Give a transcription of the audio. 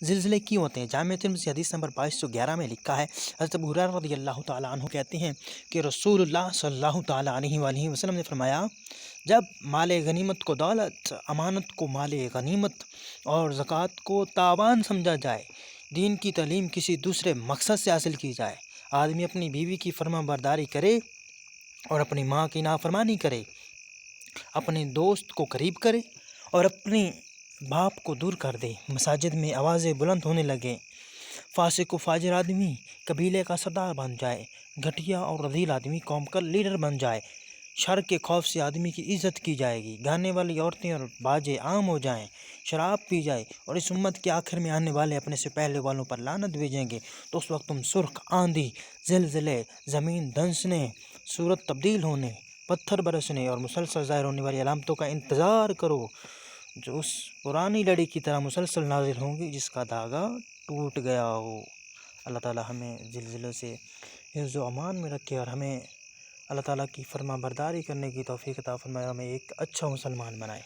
زلزلے کیوں ہوتے ہیں؟ جامع ترمذی حدیث نمبر 2211 میں لکھا ہے، حضرت ابو ہریرہ رضی اللہ تعالیٰ عنہ کہتے ہیں کہ رسول اللہ صلی اللہ تعالیٰ علیہ وآلہ وسلم نے فرمایا، جب مال غنیمت کو دولت، امانت کو مال غنیمت اور زکوٰۃ کو تاوان سمجھا جائے، دین کی تعلیم کسی دوسرے مقصد سے حاصل کی جائے، آدمی اپنی بیوی کی فرما برداری کرے اور اپنی ماں کی نافرمانی کرے، اپنے دوست کو قریب کرے اور اپنے باپ کو دور کر دے، مساجد میں آوازیں بلند ہونے لگیں، فاسق و فاجر آدمی قبیلے کا سردار بن جائے، گھٹیا اور رذیل آدمی قوم کا لیڈر بن جائے، شر کے خوف سے آدمی کی عزت کی جائے گی، گانے والی عورتیں اور باجے عام ہو جائیں، شراب پی جائے اور اس امت کے آخر میں آنے والے اپنے سے پہلے والوں پر لعنت بھیجیں گے، تو اس وقت تم سرخ آندھی، زلزلے، زمین دھنسنے، صورت تبدیل ہونے، پتھر برسنے اور مسلسل ظاہر ہونے والی علامتوں کا انتظار کرو، جو اس پرانی لڑی کی طرح مسلسل نازل ہوں گی جس کا دھاگا ٹوٹ گیا ہو۔ اللہ تعالی ہمیں زلزلوں سے حفظ و امان میں رکھے اور ہمیں اللہ تعالیٰ کی فرما برداری کرنے کی توفیق عطا فرمائے، ہمیں ایک اچھا مسلمان بنائے۔